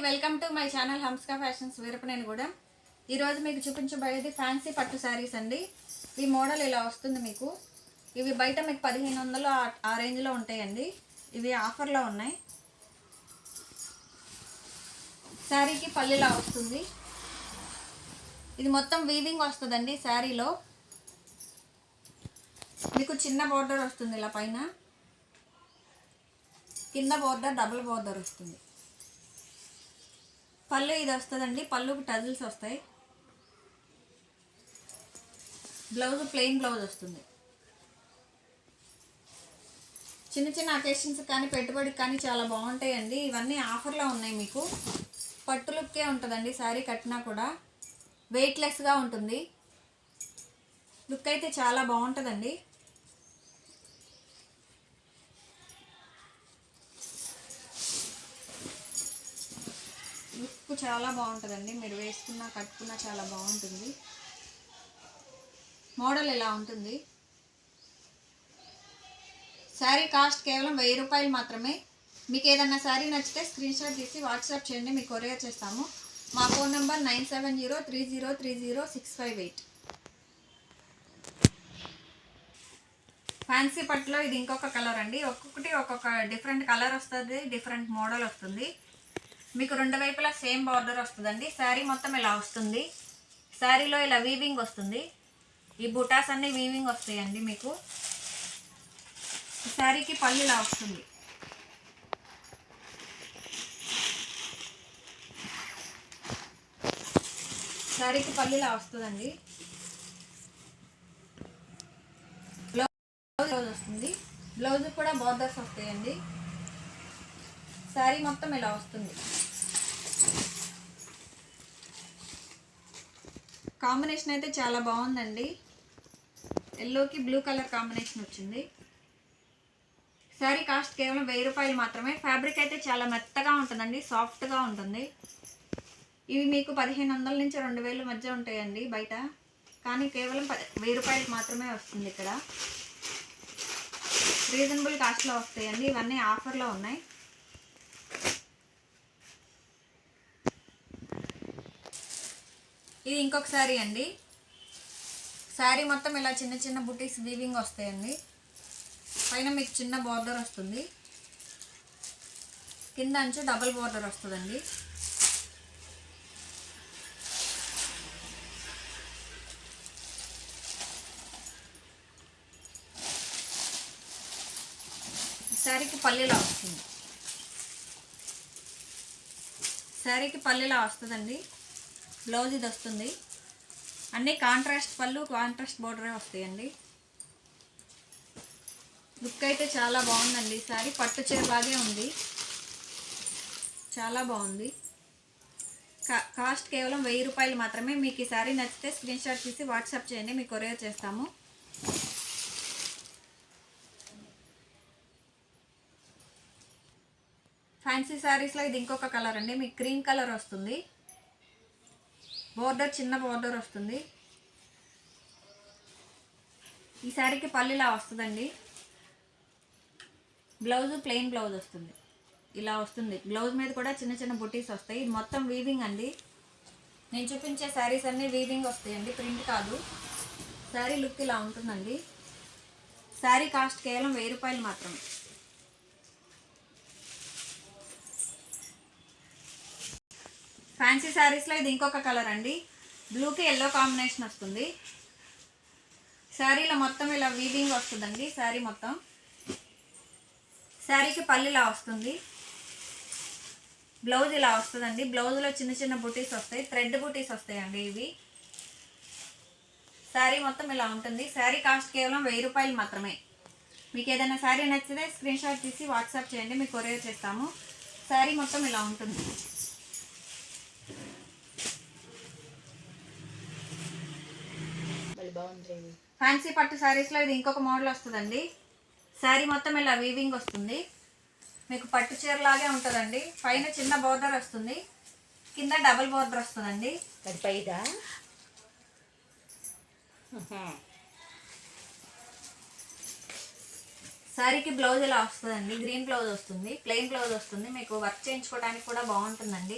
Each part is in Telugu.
వెల్కమ్ టు మై ఛానల్ హంస్కా ఫ్యాషన్స్ వీరపనేనిగూడెం. ఈరోజు మీకు చూపించబోయేది ఫ్యాన్సీ పట్టు శారీస్ అండి. ఈ మోడల్ ఇలా వస్తుంది మీకు. ఇవి బయట మీకు 1500 ఆ రేంజ్లో ఉంటాయండి. ఇవి ఆఫర్లో ఉన్నాయి. శారీకి పల్లిలా వస్తుంది. ఇది మొత్తం వీవింగ్ వస్తుందండి. శారీలో మీకు చిన్న బోర్డర్ వస్తుంది, ఇలా పైన కింద బోర్డర్ డబుల్ బోర్డర్ వస్తుంది. పళ్ళు ఇది వస్తుందండి. పళ్ళుకి టజిల్స్ వస్తాయి. బ్లౌజ్ ప్లెయిన్ బ్లౌజ్ వస్తుంది. చిన్న చిన్న అకేషన్స్ కానీ పెట్టుబడికి కానీ చాలా బాగుంటాయండి. ఇవన్నీ ఆఫర్లో ఉన్నాయి. మీకు పట్టు లుక్కే ఉంటుందండి. శారీ కట్టినా కూడా వెయిట్లెస్గా ఉంటుంది. లుక్ అయితే చాలా బాగుంటుందండి. లుక్ చాలా బాగుంటుందండి. మీరు వేసుకున్నా కట్టుకున్నా చాలా బాగుంటుంది. మోడల్ ఇలా ఉంటుంది. శారీ కాస్ట్ కేవలం 1000 రూపాయలు మాత్రమే. మీకు ఏదన్నా శారీ నచ్చితే స్క్రీన్ షాట్ తీసి వాట్సాప్ చేయండి, మీకు కొరియర్ చేస్తాము. మా ఫోన్ నెంబర్ 9703030658. ఫ్యాన్సీ పట్టులో ఇది ఇంకొక కలర్ అండి. ఒక్కొక్కటి ఒక్కొక్క డిఫరెంట్ కలర్ వస్తుంది, డిఫరెంట్ మోడల్ వస్తుంది. మీకు రెండు వైపులా సేమ్ బార్డర్ వస్తుందండి. శారీ మొత్తం ఇలా వస్తుంది. శారీలో ఇలా వీవింగ్ వస్తుంది. ఈ బుటాస్ అన్నీ వీవింగ్ వస్తాయండి. మీకు శారీకి పళ్ళు ఇలా వస్తుంది. శారీకి పళ్ళు ఇలా వస్తుందండి. బ్లౌజ్ వస్తుంది. బ్లౌజ్ కూడా బార్డర్స్ వస్తాయండి. శారీ మొత్తం ఇలా వస్తుంది. కాంబినేషన్ అయితే చాలా బాగుందండి. ఎల్లోకి బ్లూ కలర్ కాంబినేషన్ వచ్చింది. శారీ కాస్ట్ కేవలం 1000 రూపాయలు మాత్రమే. ఫ్యాబ్రిక్ అయితే చాలా మెత్తగా ఉంటుందండి, సాఫ్ట్గా ఉంటుంది. ఇవి మీకు 1500 నుంచి 2000 మధ్య ఉంటాయండి బయట, కానీ కేవలం 1000 రూపాయలు మాత్రమే వస్తుంది. ఇక్కడ రీజనబుల్ కాస్ట్లో వస్తాయండి. ఇవన్నీ ఆఫర్లో ఉన్నాయి. ఇది ఇంకొక శారీ అండి. శారీ మొత్తం ఇలా చిన్న చిన్న బుటీస్ వీవింగ్ వస్తాయండి. పైన మీకు చిన్న బార్డర్ వస్తుంది, కింద అంచు డబుల్ బార్డర్ వస్తుందండి. శారీకి పల్లిలా వస్తుంది. శారీకి పల్లిలా వస్తుందండి. బ్లౌజ్ ఇది వస్తుంది. అన్నీ కాంట్రాస్ట్ పళ్ళు, కాంట్రాస్ట్ బోర్డరే వస్తాయండి. లుక్ అయితే చాలా బాగుందండి. శారీ పట్టు చీరలాగే ఉంది, చాలా బాగుంది. కాస్ట్ కేవలం 1000 రూపాయలు మాత్రమే. మీకు ఈ శారీ నచ్చితే స్క్రీన్ షాట్ తీసి వాట్సాప్ చేయండి, మీకు కొరియర్ చేస్తాము. ఫ్యాన్సీ శారీస్లో ఇది ఇంకొక కలర్ అండి. మీకు క్రీమ్ కలర్ వస్తుంది. బోర్డర్ చిన్న బోర్డర్ వస్తుంది. ఈ శారీకి పల్లిలా వస్తుందండి. బ్లౌజ్ ప్లెయిన్ బ్లౌజ్ వస్తుంది, ఇలా వస్తుంది. బ్లౌజ్ మీద కూడా చిన్న చిన్న బుటీస్ వస్తాయి. ఇది మొత్తం వీవింగ్ అండి. నేను చూపించే శారీస్ అన్నీ వీవింగ్ వస్తాయండి, ప్రింట్ కాదు. శారీ లుక్ ఇలా ఉంటుందండి. శారీ కాస్ట్ కేవలం 1000 రూపాయలు మాత్రమే. ఫ్యాన్సీ శారీస్లో ఇది ఇంకొక కలర్ అండి. బ్లూకి ఎల్లో కాంబినేషన్ వస్తుంది. శారీలో మొత్తం ఇలా వీవింగ్ వస్తుందండి. శారీ మొత్తం శారీకి పల్లిలా వస్తుంది. బ్లౌజ్ ఇలా వస్తుందండి. బ్లౌజ్లో చిన్న చిన్న బుటీస్ వస్తాయి, థ్రెడ్ బుటీస్ వస్తాయండి ఇవి. శారీ మొత్తం ఇలా ఉంటుంది. శారీ కాస్ట్ కేవలం 1000 రూపాయలు మాత్రమే. మీకు ఏదైనా శారీ నచ్చితే స్క్రీన్ షాట్ తీసి వాట్సాప్ చేయండి, మీకు కొరియర్ చేస్తాము. శారీ మొత్తం ఇలా ఉంటుంది. ఫ్యాన్సీ పట్టు శారీస్లో ఇది ఇంకొక మోడల్ వస్తుందండి. శారీ మొత్తం ఇలా వీవింగ్ వస్తుంది. మీకు పట్టు చీరలాగే ఉంటుందండి. పైన చిన్న బోర్డర్ వస్తుంది, కింద డబుల్ బోర్డర్ వస్తుందండి. పైగా శారీకి బ్లౌజ్ ఇలా వస్తుందండి, గ్రీన్ బ్లౌజ్ వస్తుంది, ప్లెయిన్ బ్లౌజ్ వస్తుంది. మీకు వర్క్ చేయించుకోవడానికి కూడా బాగుంటుందండి.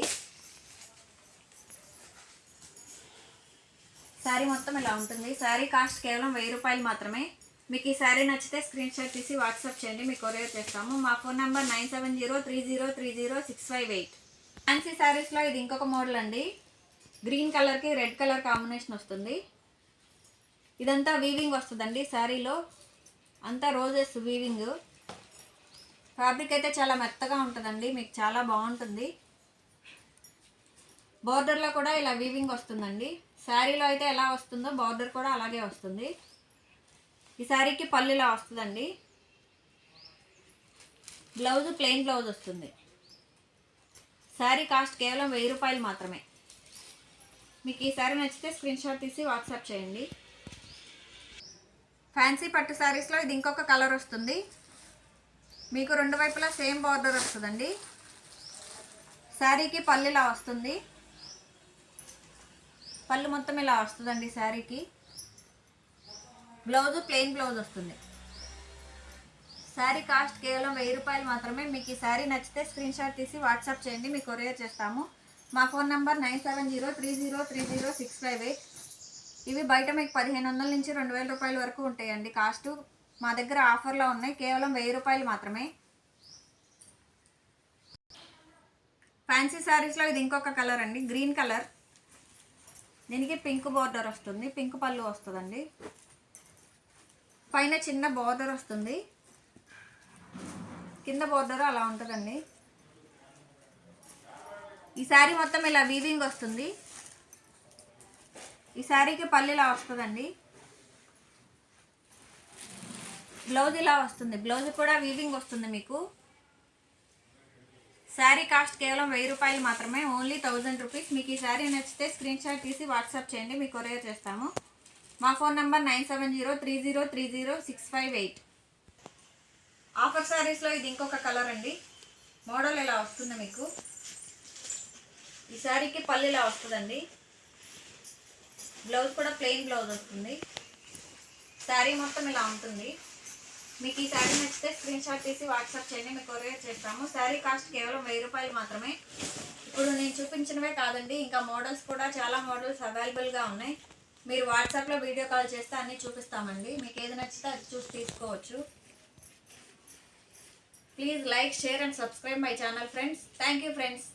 శారీ మొత్తం ఇలా ఉంటుంది. శారీ కాస్ట్ కేవలం 1000 రూపాయలు మాత్రమే. మీకు ఈ శారీ నచ్చితే స్క్రీన్ షాట్ తీసి వాట్సాప్ చేయండి, మీకు కొరియర్ చేస్తాము. మా ఫోన్ నెంబర్ 9703030658. ఫ్యాన్సీ శారీస్లో ఇది ఇంకొక మోడల్ అండి. గ్రీన్ కలర్కి రెడ్ కలర్ కాంబినేషన్ వస్తుంది. ఇదంతా వీవింగ్ వస్తుందండి. శారీలో అంతా రోజెస్ వీవింగ్. ఫ్యాబ్రిక్ అయితే చాలా మెత్తగా ఉంటుందండి, మీకు చాలా బాగుంటుంది. బార్డర్లో కూడా ఇలా వీవింగ్ వస్తుందండి. శారీలో అయితే ఎలా వస్తుందో బార్డర్ కూడా అలాగే వస్తుంది. ఈ శారీకి పళ్ళు ఇలా వస్తుందండి. బ్లౌజ్ ప్లెయిన్ బ్లౌజ్ వస్తుంది. శారీ కాస్ట్ కేవలం 1000 రూపాయలు మాత్రమే. మీకు ఈ శారీ నచ్చితే స్క్రీన్ షాట్ తీసి వాట్సాప్ చేయండి. ఫ్యాన్సీ పట్టు శారీస్లో ఇది ఇంకొక కలర్ వస్తుంది. మీకు రెండు వైపులా సేమ్ బార్డర్ వస్తుందండి. శారీకి పళ్ళు ఇలా వస్తుంది. పళ్ళు మొత్తం ఇలా వస్తుందండి. శారీకి బ్లౌజ్ ప్లెయిన్ బ్లౌజ్ వస్తుంది. శారీ కాస్ట్ కేవలం 1000 రూపాయలు మాత్రమే. మీకు ఈ శారీ నచ్చితే స్క్రీన్ షాట్ తీసి వాట్సాప్ చేయండి, మీకు కొరియర్ చేస్తాము. మా ఫోన్ నెంబర్ 9703030658. ఇవి బయట మీకు 1500 నుంచి 2000 రూపాయల వరకు ఉంటాయండి కాస్ట్. మా దగ్గర ఆఫర్లో ఉన్నాయి, కేవలం 1000 రూపాయలు మాత్రమే. ఫ్యాన్సీ శారీస్లో ఇది ఇంకొక కలర్ అండి, గ్రీన్ కలర్. దీనికి పింక్ బార్డర్ వస్తుంది, పింక్ పళ్ళు వస్తుందండి. పైన చిన్న బార్డర్ వస్తుంది, కింద బార్డర్ అలా ఉంటుందండి. ఈ శారీ మొత్తం ఇలా వీవింగ్ వస్తుంది. ఈ శారీకి పళ్ళు ఇలా వస్తుందండి. బ్లౌజ్ ఇలా వస్తుంది, బ్లౌజ్ కూడా వీవింగ్ వస్తుంది మీకు. శారీ కాస్ట్ కేవలం 1000 రూపాయలు మాత్రమే, ఓన్లీ 1000 రూపీస్. మీకు ఈ శారీ నచ్చితే స్క్రీన్ షాట్ తీసి వాట్సాప్ చేయండి, మీకు కొరియర్ చేస్తాము. మా ఫోన్ నెంబర్ 9703030658. ఆఫర్ శారీస్లో ఇది ఇంకొక కలర్ అండి. మోడల్ ఇలా వస్తుంది మీకు. ఈ శారీకి పళ్ళు ఇలా వస్తుందండి. బ్లౌజ్ కూడా ప్లెయిన్ బ్లౌజ్ వస్తుంది. శారీ మొత్తం ఇలా ఉంటుంది. మీకు ఈ శారీ నచ్చితే స్క్రీన్ షాట్ తీసి వాట్సాప్ చేయండి, మీకు కొరియర్ చేస్తాము. శారీ కాస్ట్ కేవలం 1000 రూపాయలు మాత్రమే. ఇప్పుడు నేను చూపించినవే కాదండి, ఇంకా మోడల్స్ కూడా చాలా మోడల్స్ అవైలబుల్గా ఉన్నాయి. మీరు వాట్సాప్లో వీడియో కాల్ చేస్తే అన్నీ చూపిస్తామండి. మీకు ఏది నచ్చితే అది చూసి తీసుకోవచ్చు. Please like, share and subscribe my channel friends. Thank you friends.